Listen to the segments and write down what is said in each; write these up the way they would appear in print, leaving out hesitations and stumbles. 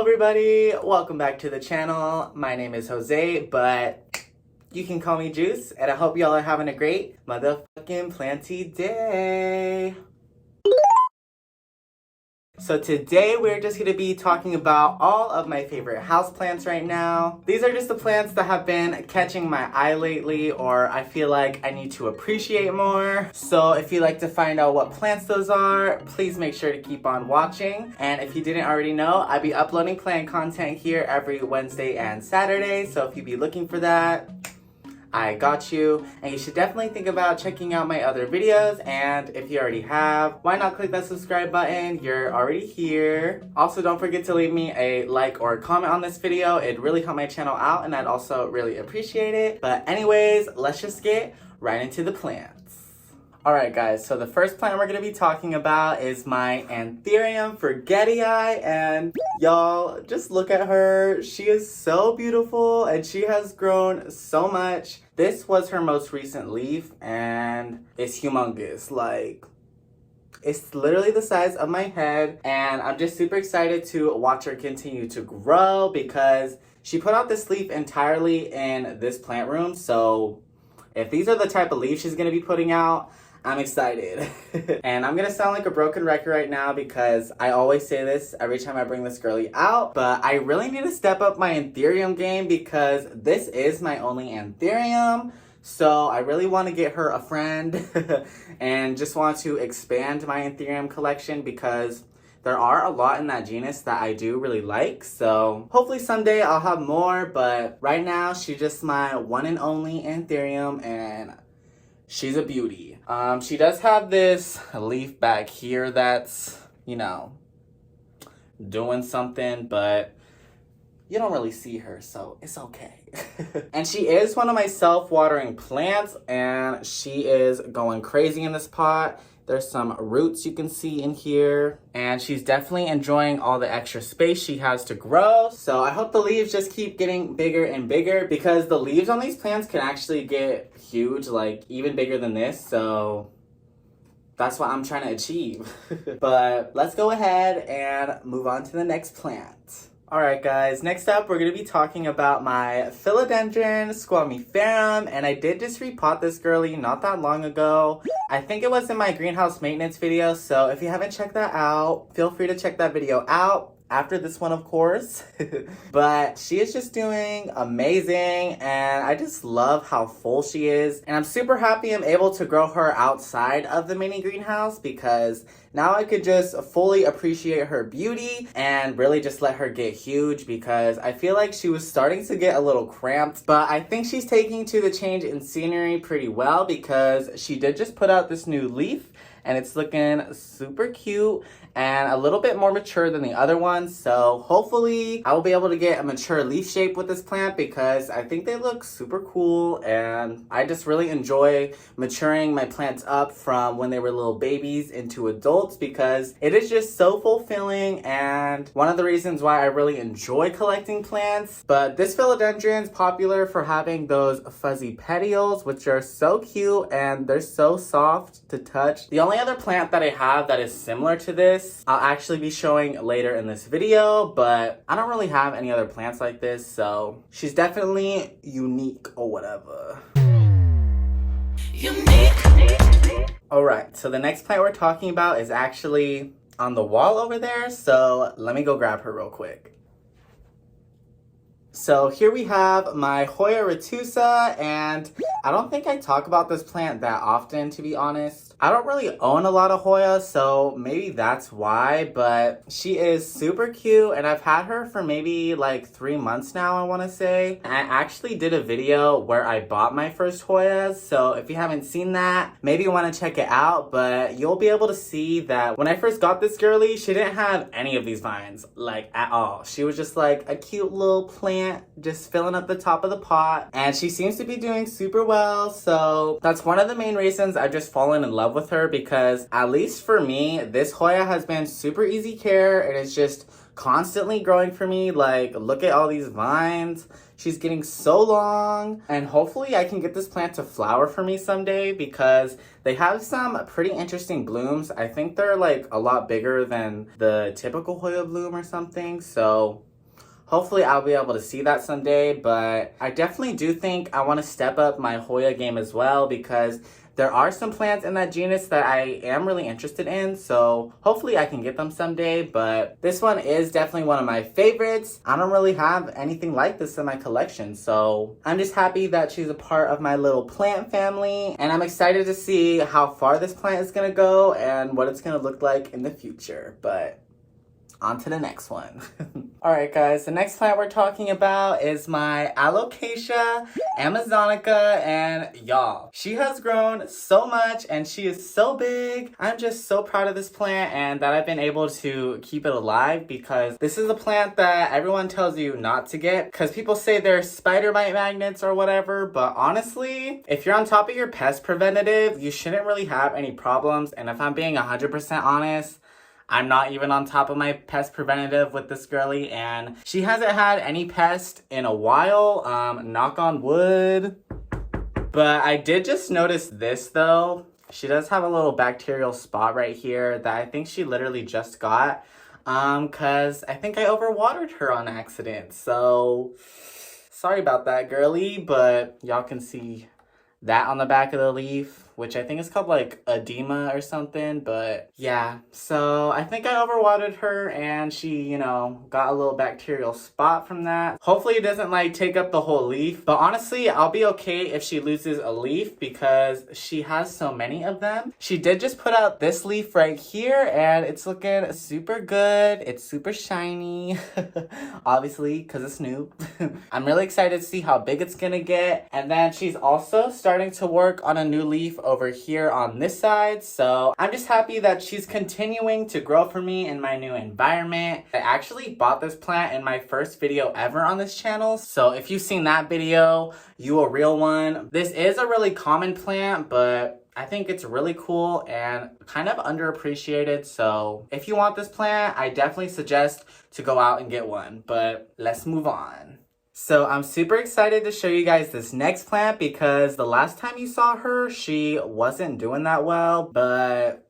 Hello everybody, welcome back to the channel. My name is Jose, but you can call me Juice, and I hope y'all are having a great motherfucking planty day. So today we're just going to be talking about all of my favorite houseplants right now. These are just the plants that have been catching my eye lately, or I feel like I need to appreciate more. So if you'd like to find out what plants those are, please make sure to keep on watching. And if you didn't already know, I'll be uploading plant content here every Wednesday and Saturday. So if you'd be looking for that, I got you. And you should definitely think about checking out my other videos, and if you already have, why not click that subscribe button? You're already here. Also, don't forget to leave me a like or a comment on this video. It'd really help my channel out, and I'd also really appreciate it. But anyways, let's just get right into the plants. Alright guys, so the first plant we're going to be talking about is my anthurium forgetii, and y'all, just look at her. She is so beautiful and she has grown so much. This was her most recent leaf and it's humongous. Like, it's literally the size of my head, and I'm just super excited to watch her continue to grow because she put out this leaf entirely in this plant room. So if these are the type of leaves she's going to be putting out, I'm excited. And I'm gonna sound like a broken record right now because I always say this every time I bring this girly out, but I really need to step up my anthurium game because this is my only anthurium. So I really want to get her a friend and just want to expand my anthurium collection because there are a lot in that genus that I do really like. So hopefully someday I'll have more, but right now she's just my one and only anthurium, and she's a beauty. She does have this leaf back here that's, you know, doing something, but you don't really see her, so it's okay. And she is one of my self-watering plants, and she is going crazy in this pot. There's some roots you can see in here, and she's definitely enjoying all the extra space she has to grow. So I hope the leaves just keep getting bigger and bigger because the leaves on these plants can actually get huge, like even bigger than this. So that's what I'm trying to achieve. But let's go ahead and move on to the next plant. Alright guys, next up we're going to be talking about my philodendron squamiferum, and I did just repot this girly not that long ago. I think it was in my greenhouse maintenance video, so if you haven't checked that out, feel free to check that video out. After this one, of course. But she is just doing amazing, and I just love how full she is. And I'm super happy I'm able to grow her outside of the mini greenhouse because now I could just fully appreciate her beauty and really just let her get huge because I feel like she was starting to get a little cramped. But I think she's taking to the change in scenery pretty well because she did just put out this new leaf, and it's looking super cute and a little bit more mature than the other ones. So hopefully I will be able to get a mature leaf shape with this plant because I think they look super cool, and I just really enjoy maturing my plants up from when they were little babies into adults because it is just so fulfilling and one of the reasons why I really enjoy collecting plants. But this philodendron is popular for having those fuzzy petioles, which are so cute and they're so soft to touch. The only other plant that I have that is similar to this I'll actually be showing later in this video, but I don't really have any other plants like this, so she's definitely unique or whatever. Unique. Alright, so the next plant we're talking about is actually on the wall over there, so let me go grab her real quick. So here we have my Hoya retusa, and I don't think I talk about this plant that often, to be honest. I don't really own a lot of Hoya, so maybe that's why, but she is super cute, and I've had her for maybe like 3 months now, I want to say. I actually did a video where I bought my first Hoyas, so if you haven't seen that, maybe you want to check it out, but you'll be able to see that when I first got this girly, she didn't have any of these vines, like at all. She was just like a cute little plant, just filling up the top of the pot, and she seems to be doing super well, so that's one of the main reasons I've just fallen in love with her because, at least for me, this Hoya has been super easy care and it's just constantly growing for me. Like, look at all these vines. She's getting so long, and hopefully I can get this plant to flower for me someday because they have some pretty interesting blooms. I think they're like a lot bigger than the typical Hoya bloom or something, so hopefully I'll be able to see that someday. But I definitely do think I want to step up my Hoya game as well, because there are some plants in that genus that I am really interested in, so hopefully I can get them someday. But this one is definitely one of my favorites. I don't really have anything like this in my collection, so I'm just happy that she's a part of my little plant family, and I'm excited to see how far this plant is gonna go and what it's gonna look like in the future. But on to the next one. Alright guys, the next plant we're talking about is my alocasia, amazonica, and yall. She has grown so much and she is so big. I'm just so proud of this plant and that I've been able to keep it alive, because this is a plant that everyone tells you not to get because people say they're spider mite magnets or whatever. But honestly, if you're on top of your pest preventative, you shouldn't really have any problems. And if I'm being 100% honest, I'm not even on top of my pest preventative with this girly, and she hasn't had any pest in a while, knock on wood. But I did just notice this though. She does have a little bacterial spot right here that I think she literally just got, cause I think I overwatered her on accident. So sorry about that, girly, but y'all can see that on the back of the leaf, which I think is called like edema or something. But yeah, so I think I overwatered her and she, you know, got a little bacterial spot from that. Hopefully it doesn't like take up the whole leaf, but honestly I'll be okay if she loses a leaf because she has so many of them. She did just put out this leaf right here and it's looking super good. It's super shiny, obviously because it's new. I'm really excited to see how big it's gonna get. And then she's also starting to work on a new leaf over here on this side, so I'm just happy that she's continuing to grow for me in my new environment. I actually bought this plant in my first video ever on this channel, so if you've seen that video, you a real one. This is a really common plant, but I think it's really cool and kind of underappreciated, so if you want this plant, I definitely suggest to go out and get one. But let's move on. So I'm super excited to show you guys this next plant because the last time you saw her, she wasn't doing that well, but...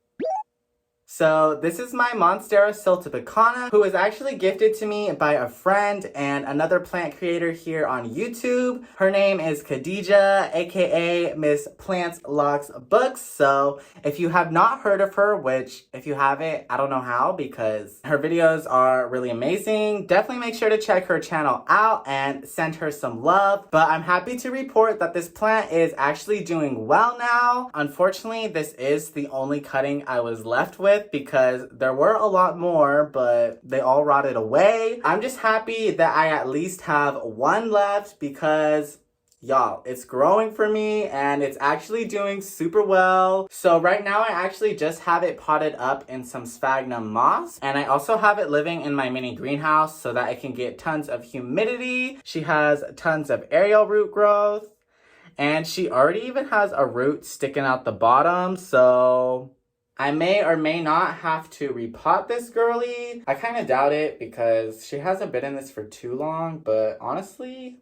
So this is my monstera siltepecana, who was actually gifted to me by a friend and another plant creator here on YouTube. Her name is Khadija, aka Miss Plants Locks Books. So if you have not heard of her, which if you haven't, I don't know how, because her videos are really amazing. Definitely make sure to check her channel out and send her some love. But I'm happy to report that this plant is actually doing well now. Unfortunately, this is the only cutting I was left with, because there were a lot more, but they all rotted away. I'm just happy that I at least have one left because y'all, it's growing for me and it's actually doing super well. So right now I actually just have it potted up in some sphagnum moss, and I also have it living in my mini greenhouse so that I can get tons of humidity. She has tons of aerial root growth, and she already even has a root sticking out the bottom, so I may or may not have to repot this girly. I kind of doubt it because she hasn't been in this for too long, but honestly,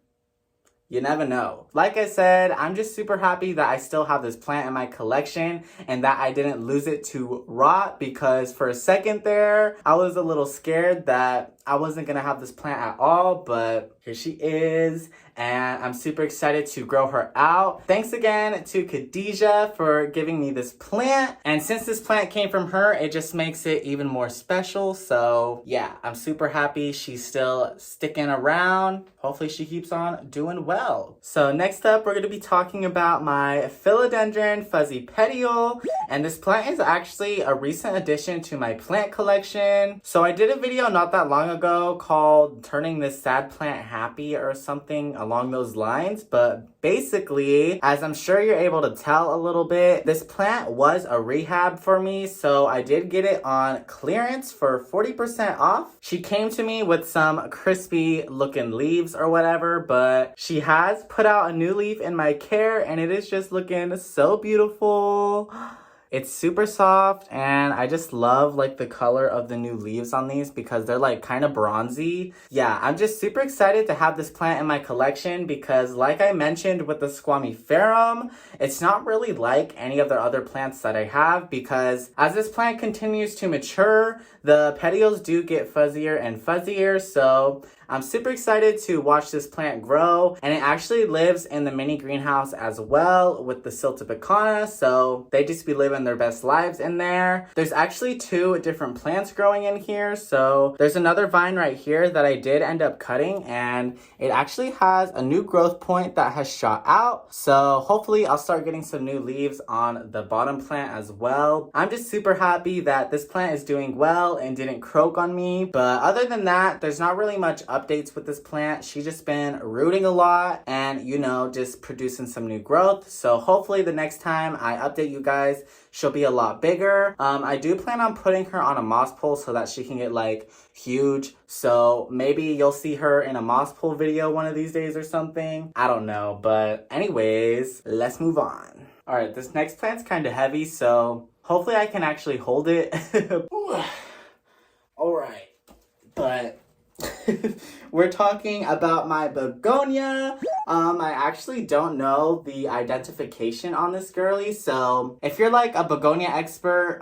you never know. Like I said, I'm just super happy that I still have this plant in my collection and that I didn't lose it to rot, because for a second there, I was a little scared that I wasn't gonna have this plant at all, but here she is, and I'm super excited to grow her out. Thanks again to Khadija for giving me this plant, and since this plant came from her, it just makes it even more special. So yeah, I'm super happy she's still sticking around. Hopefully she keeps on doing well. So next up, we're gonna be talking about my philodendron fuzzy petiole, and this plant is actually a recent addition to my plant collection. So I did a video not that long ago called Turning This Sad Plant Happy or something along those lines, but basically, as I'm sure you're able to tell a little bit, this plant was a rehab for me, so I did get it on clearance for 40% off. She came to me with some crispy looking leaves or whatever, but she has put out a new leaf in my care and it is just looking so beautiful. It's super soft, and I just love like the color of the new leaves on these because they're like kind of bronzy. Yeah, I'm just super excited to have this plant in my collection because like I mentioned with the squamiferum, it's not really like any of the other plants that I have because as this plant continues to mature, the petioles do get fuzzier and fuzzier, so I'm super excited to watch this plant grow, and it actually lives in the mini greenhouse as well with the siltepecana, so they just be living their best lives in there. There's actually 2 different plants growing in here, so there's another vine right here that I did end up cutting, and it actually has a new growth point that has shot out, so hopefully I'll start getting some new leaves on the bottom plant as well. I'm just super happy that this plant is doing well and didn't croak on me, but other than that, there's not really much updates with this plant. She's just been rooting a lot and, you know, just producing some new growth. So hopefully the next time I update you guys, she'll be a lot bigger. I do plan on putting her on a moss pole so that she can get like huge. So maybe you'll see her in a moss pole video one of these days or something. I don't know. But anyways, let's move on. All right, this next plant's kind of heavy, so hopefully I can actually hold it. All right, but we're talking about my begonia. I actually don't know the identification on this girly, so if you're like a begonia expert,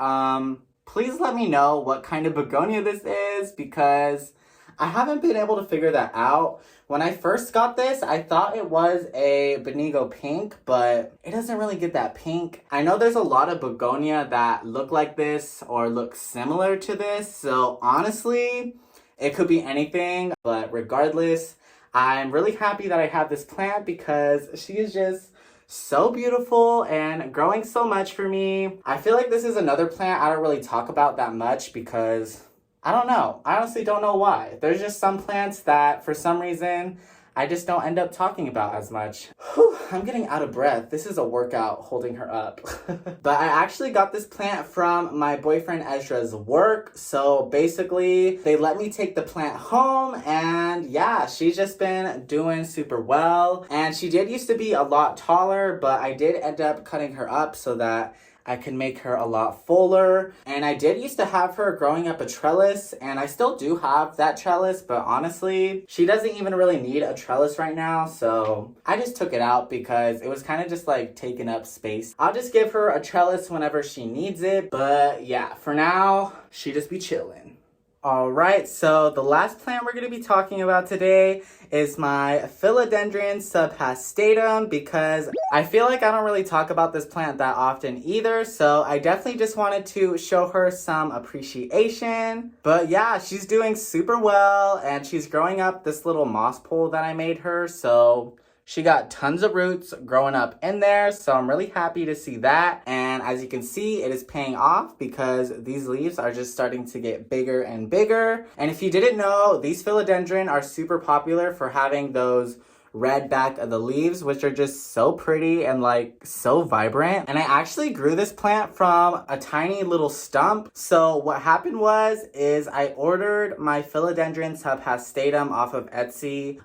please let me know what kind of begonia this is because I haven't been able to figure that out. When I first got this, I thought it was a Benigo pink, but it doesn't really get that pink. I know there's a lot of begonia that look like this or look similar to this, so honestly, it could be anything, but regardless, I'm really happy that I have this plant because she is just so beautiful and growing so much for me. I feel like this is another plant I don't really talk about that much because I don't know. I honestly don't know why. There's just some plants that for some reason I just don't end up talking about as much. Whew, I'm getting out of breath. This is a workout holding her up. But I actually got this plant from my boyfriend Ezra's work. So basically, they let me take the plant home and yeah, she's just been doing super well. And she did used to be a lot taller, but I did end up cutting her up so that I can make her a lot fuller. And I did used to have her growing up a trellis, and I still do have that trellis, but honestly, she doesn't even really need a trellis right now, so I just took it out because it was kind of just like taking up space. I'll just give her a trellis whenever she needs it, but yeah, for now, she just be chilling. Alright, so the last plant we're going to be talking about today is my philodendron subhastatum because I feel like I don't really talk about this plant that often either, so I definitely just wanted to show her some appreciation. But yeah, she's doing super well and she's growing up this little moss pole that I made her, so she got tons of roots growing up in there, so I'm really happy to see that. And as you can see, it is paying off because these leaves are just starting to get bigger and bigger. And if you didn't know, these philodendron are super popular for having those red back of the leaves, which are just so pretty and like so vibrant. And I actually grew this plant from a tiny little stump. So what happened is I ordered my philodendron subhastatum off of Etsy,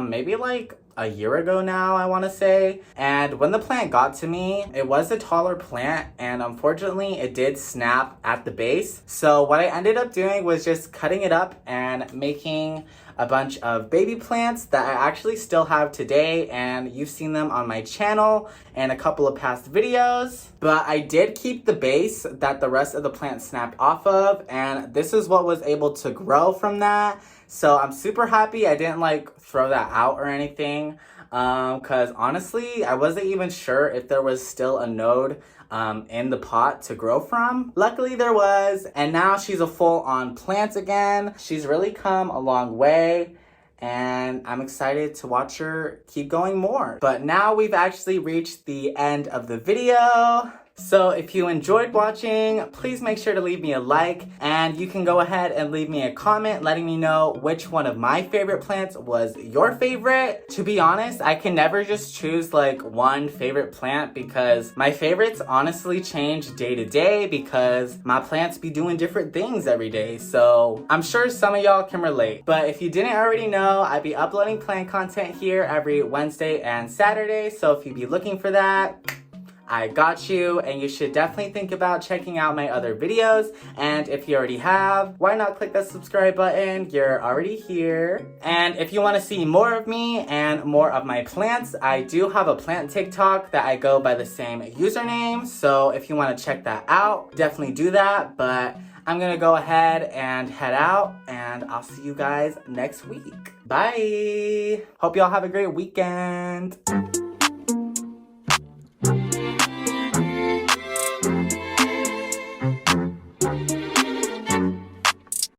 maybe like a year ago now, I want to say. And when the plant got to me, it was a taller plant and unfortunately it did snap at the base. So what I ended up doing was just cutting it up and making a bunch of baby plants that I actually still have today, and you've seen them on my channel and a couple of past videos. But I did keep the base that the rest of the plant snapped off of, and this is what was able to grow from that. So I'm super happy I didn't like throw that out or anything, because honestly, I wasn't even sure if there was still a node in the pot to grow from. Luckily there was, and now she's a full-on plant again. She's really come a long way, and I'm excited to watch her keep going more. But now we've actually reached the end of the video. So if you enjoyed watching, please make sure to leave me a like, and you can go ahead and leave me a comment letting me know which one of my favorite plants was your favorite. To be honest, I can never just choose like one favorite plant because my favorites honestly change day to day because my plants be doing different things every day. So I'm sure some of y'all can relate. But if you didn't already know, I'd be uploading plant content here every Wednesday and Saturday. So if you'd be looking for that, I got you, and you should definitely think about checking out my other videos. And if you already have, why not click that subscribe button? You're already here. And if you want to see more of me and more of my plants, I do have a plant TikTok that I go by the same username. So if you want to check that out, definitely do that. But I'm gonna go ahead and head out, and I'll see you guys next week. Bye! Hope y'all have a great weekend.